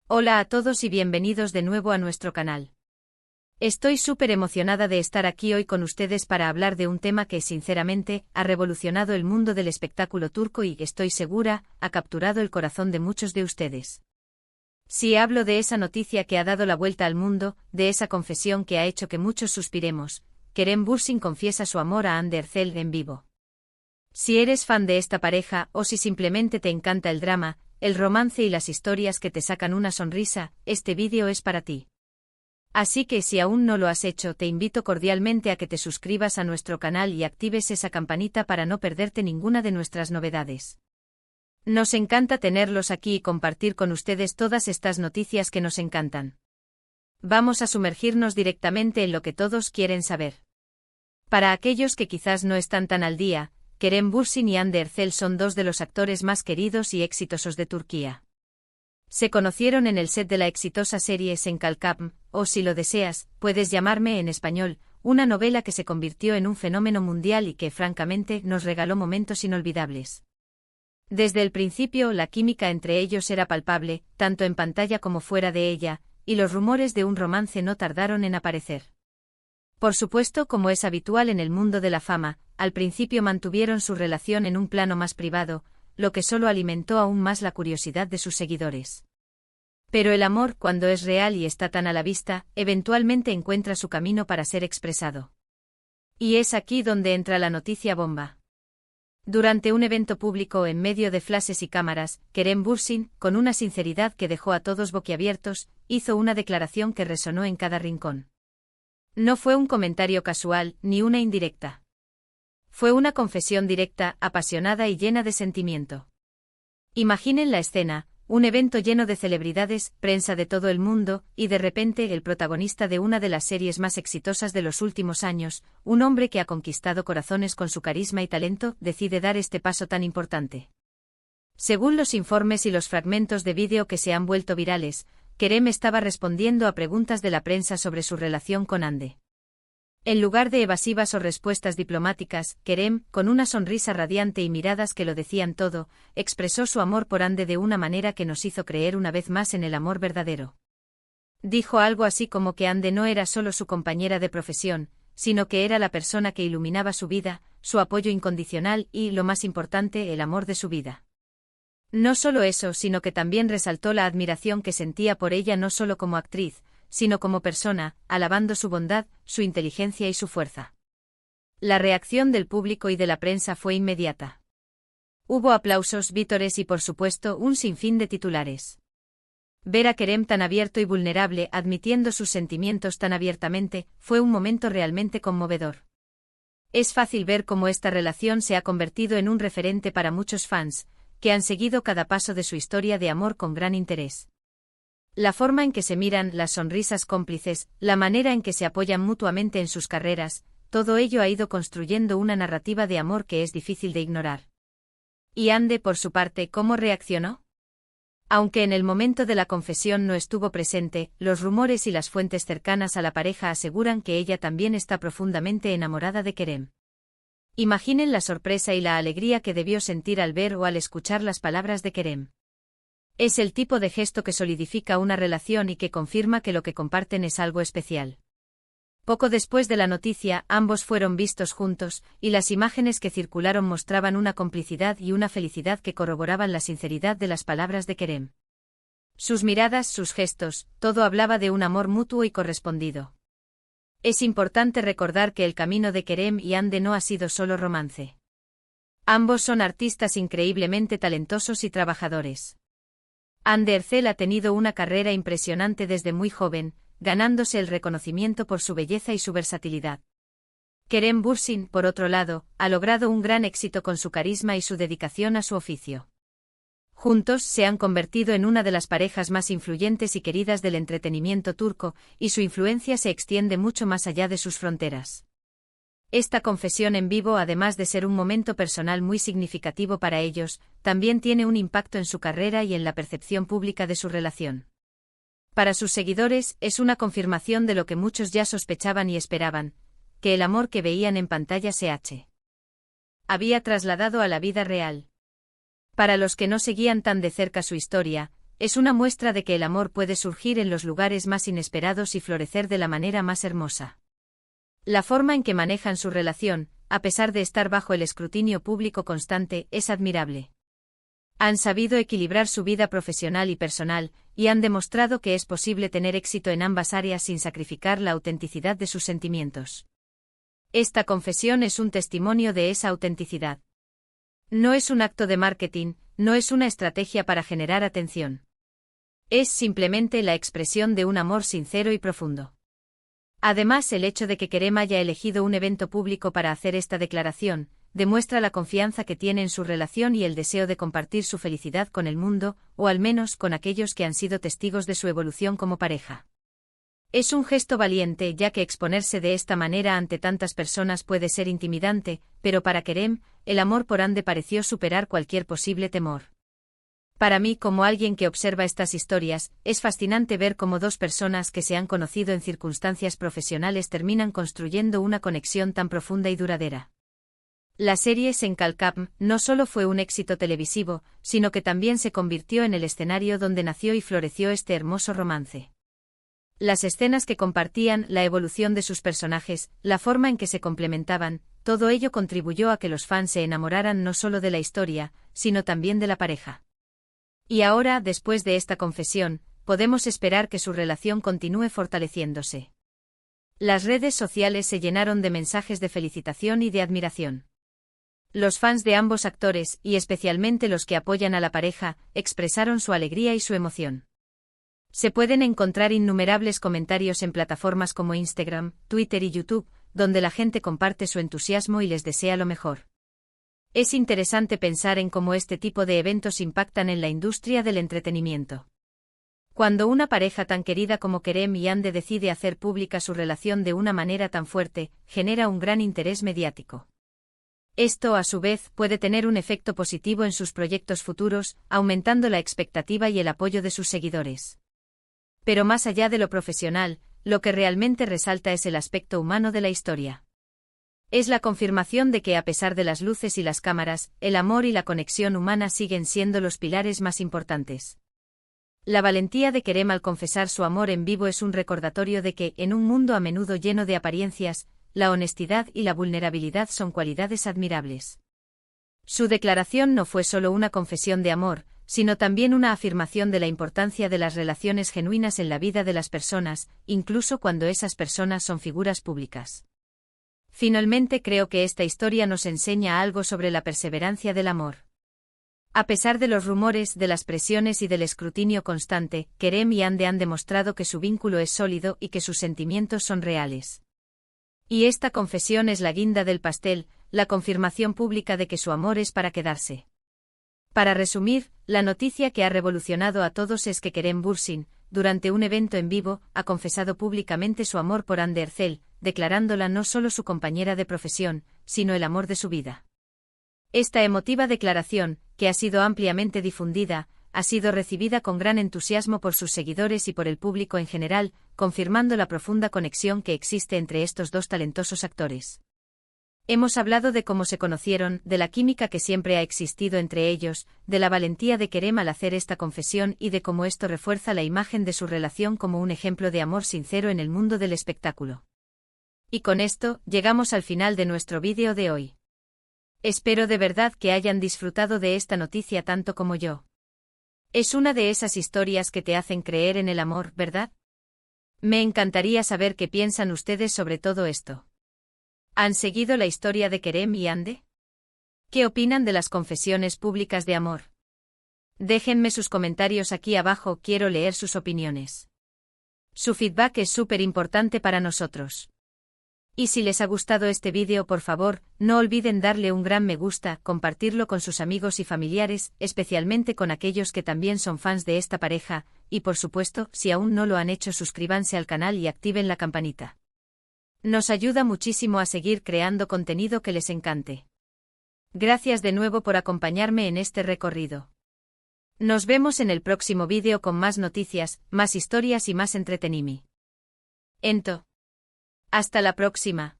Hola a todos y bienvenidos de nuevo a nuestro canal. Estoy súper emocionada de estar aquí hoy con ustedes para hablar de un tema que, sinceramente, ha revolucionado el mundo del espectáculo turco y, estoy segura, ha capturado el corazón de muchos de ustedes. Sí, hablo de esa noticia que ha dado la vuelta al mundo, de esa confesión que ha hecho que muchos suspiremos. Kerem Bürsin confiesa su amor a Hande Erçel en vivo. Si eres fan de esta pareja o si simplemente te encanta el drama, el romance y las historias que te sacan una sonrisa, este vídeo es para ti. Así que si aún no lo has hecho, te invito cordialmente a que te suscribas a nuestro canal y actives esa campanita para no perderte ninguna de nuestras novedades. Nos encanta tenerlos aquí y compartir con ustedes todas estas noticias que nos encantan. Vamos a sumergirnos directamente en lo que todos quieren saber. Para aquellos que quizás no están tan al día, Kerem Bürsin y Hande Erçel son dos de los actores más queridos y exitosos de Turquía. Se conocieron en el set de la exitosa serie Sen Kalkam, o Si lo deseas, puedes llamarme en español, una novela que se convirtió en un fenómeno mundial y que, francamente, nos regaló momentos inolvidables. Desde el principio, la química entre ellos era palpable, tanto en pantalla como fuera de ella, y los rumores de un romance no tardaron en aparecer. Por supuesto, como es habitual en el mundo de la fama, al principio mantuvieron su relación en un plano más privado, lo que solo alimentó aún más la curiosidad de sus seguidores. Pero el amor, cuando es real y está tan a la vista, eventualmente encuentra su camino para ser expresado. Y es aquí donde entra la noticia bomba. Durante un evento público en medio de flashes y cámaras, Kerem Bürsin, con una sinceridad que dejó a todos boquiabiertos, hizo una declaración que resonó en cada rincón. No fue un comentario casual, ni una indirecta. Fue una confesión directa, apasionada y llena de sentimiento. Imaginen la escena, un evento lleno de celebridades, prensa de todo el mundo, y de repente el protagonista de una de las series más exitosas de los últimos años, un hombre que ha conquistado corazones con su carisma y talento, decide dar este paso tan importante. Según los informes y los fragmentos de vídeo que se han vuelto virales, Kerem estaba respondiendo a preguntas de la prensa sobre su relación con Hande. En lugar de evasivas o respuestas diplomáticas, Kerem, con una sonrisa radiante y miradas que lo decían todo, expresó su amor por Hande de una manera que nos hizo creer una vez más en el amor verdadero. Dijo algo así como que Hande no era solo su compañera de profesión, sino que era la persona que iluminaba su vida, su apoyo incondicional y, lo más importante, el amor de su vida. No solo eso, sino que también resaltó la admiración que sentía por ella no solo como actriz, sino como persona, alabando su bondad, su inteligencia y su fuerza. La reacción del público y de la prensa fue inmediata. Hubo aplausos, vítores y por supuesto un sinfín de titulares. Ver a Kerem tan abierto y vulnerable, admitiendo sus sentimientos tan abiertamente, fue un momento realmente conmovedor. Es fácil ver cómo esta relación se ha convertido en un referente para muchos fans, que han seguido cada paso de su historia de amor con gran interés. La forma en que se miran, las sonrisas cómplices, la manera en que se apoyan mutuamente en sus carreras, todo ello ha ido construyendo una narrativa de amor que es difícil de ignorar. ¿Y Hande, por su parte, cómo reaccionó? Aunque en el momento de la confesión no estuvo presente, los rumores y las fuentes cercanas a la pareja aseguran que ella también está profundamente enamorada de Kerem. Imaginen la sorpresa y la alegría que debió sentir al ver o al escuchar las palabras de Kerem. Es el tipo de gesto que solidifica una relación y que confirma que lo que comparten es algo especial. Poco después de la noticia, ambos fueron vistos juntos, y las imágenes que circularon mostraban una complicidad y una felicidad que corroboraban la sinceridad de las palabras de Kerem. Sus miradas, sus gestos, todo hablaba de un amor mutuo y correspondido. Es importante recordar que el camino de Kerem y Hande no ha sido solo romance. Ambos son artistas increíblemente talentosos y trabajadores. Hande Erçel ha tenido una carrera impresionante desde muy joven, ganándose el reconocimiento por su belleza y su versatilidad. Kerem Bürsin, por otro lado, ha logrado un gran éxito con su carisma y su dedicación a su oficio. Juntos se han convertido en una de las parejas más influyentes y queridas del entretenimiento turco, y su influencia se extiende mucho más allá de sus fronteras. Esta confesión en vivo, además de ser un momento personal muy significativo para ellos, también tiene un impacto en su carrera y en la percepción pública de su relación. Para sus seguidores, es una confirmación de lo que muchos ya sospechaban y esperaban, que el amor que veían en pantalla se había trasladado a la vida real. Para los que no seguían tan de cerca su historia, es una muestra de que el amor puede surgir en los lugares más inesperados y florecer de la manera más hermosa. La forma en que manejan su relación, a pesar de estar bajo el escrutinio público constante, es admirable. Han sabido equilibrar su vida profesional y personal, y han demostrado que es posible tener éxito en ambas áreas sin sacrificar la autenticidad de sus sentimientos. Esta confesión es un testimonio de esa autenticidad. No es un acto de marketing, no es una estrategia para generar atención. Es simplemente la expresión de un amor sincero y profundo. Además, el hecho de que Kerem haya elegido un evento público para hacer esta declaración, demuestra la confianza que tiene en su relación y el deseo de compartir su felicidad con el mundo, o al menos con aquellos que han sido testigos de su evolución como pareja. Es un gesto valiente, ya que exponerse de esta manera ante tantas personas puede ser intimidante, pero para Kerem, el amor por Hande pareció superar cualquier posible temor. Para mí, como alguien que observa estas historias, es fascinante ver cómo dos personas que se han conocido en circunstancias profesionales terminan construyendo una conexión tan profunda y duradera. La serie Senkalkam no solo fue un éxito televisivo, sino que también se convirtió en el escenario donde nació y floreció este hermoso romance. Las escenas que compartían, la evolución de sus personajes, la forma en que se complementaban, todo ello contribuyó a que los fans se enamoraran no solo de la historia, sino también de la pareja. Y ahora, después de esta confesión, podemos esperar que su relación continúe fortaleciéndose. Las redes sociales se llenaron de mensajes de felicitación y de admiración. Los fans de ambos actores, y especialmente los que apoyan a la pareja, expresaron su alegría y su emoción. Se pueden encontrar innumerables comentarios en plataformas como Instagram, Twitter y YouTube, donde la gente comparte su entusiasmo y les desea lo mejor. Es interesante pensar en cómo este tipo de eventos impactan en la industria del entretenimiento. Cuando una pareja tan querida como Kerem y Hande decide hacer pública su relación de una manera tan fuerte, genera un gran interés mediático. Esto, a su vez, puede tener un efecto positivo en sus proyectos futuros, aumentando la expectativa y el apoyo de sus seguidores. Pero más allá de lo profesional, lo que realmente resalta es el aspecto humano de la historia. Es la confirmación de que a pesar de las luces y las cámaras, el amor y la conexión humana siguen siendo los pilares más importantes. La valentía de Kerem al confesar su amor en vivo es un recordatorio de que, en un mundo a menudo lleno de apariencias, la honestidad y la vulnerabilidad son cualidades admirables. Su declaración no fue solo una confesión de amor, sino también una afirmación de la importancia de las relaciones genuinas en la vida de las personas, incluso cuando esas personas son figuras públicas. Finalmente, creo que esta historia nos enseña algo sobre la perseverancia del amor. A pesar de los rumores, de las presiones y del escrutinio constante, Kerem y Hande han demostrado que su vínculo es sólido y que sus sentimientos son reales. Y esta confesión es la guinda del pastel, la confirmación pública de que su amor es para quedarse. Para resumir, la noticia que ha revolucionado a todos es que Kerem Bürsin, durante un evento en vivo, ha confesado públicamente su amor por Hande Erçel, declarándola no solo su compañera de profesión, sino el amor de su vida. Esta emotiva declaración, que ha sido ampliamente difundida, ha sido recibida con gran entusiasmo por sus seguidores y por el público en general, confirmando la profunda conexión que existe entre estos dos talentosos actores. Hemos hablado de cómo se conocieron, de la química que siempre ha existido entre ellos, de la valentía de Kerem al hacer esta confesión y de cómo esto refuerza la imagen de su relación como un ejemplo de amor sincero en el mundo del espectáculo. Y con esto, llegamos al final de nuestro vídeo de hoy. Espero de verdad que hayan disfrutado de esta noticia tanto como yo. Es una de esas historias que te hacen creer en el amor, ¿verdad? Me encantaría saber qué piensan ustedes sobre todo esto. ¿Han seguido la historia de Kerem y Hande? ¿Qué opinan de las confesiones públicas de amor? Déjenme sus comentarios aquí abajo, quiero leer sus opiniones. Su feedback es súper importante para nosotros. Y si les ha gustado este vídeo, por favor, no olviden darle un gran me gusta, compartirlo con sus amigos y familiares, especialmente con aquellos que también son fans de esta pareja, y por supuesto, si aún no lo han hecho, suscríbanse al canal y activen la campanita. Nos ayuda muchísimo a seguir creando contenido que les encante. Gracias de nuevo por acompañarme en este recorrido. Nos vemos en el próximo vídeo con más noticias, más historias y más entretenimiento. Hasta la próxima.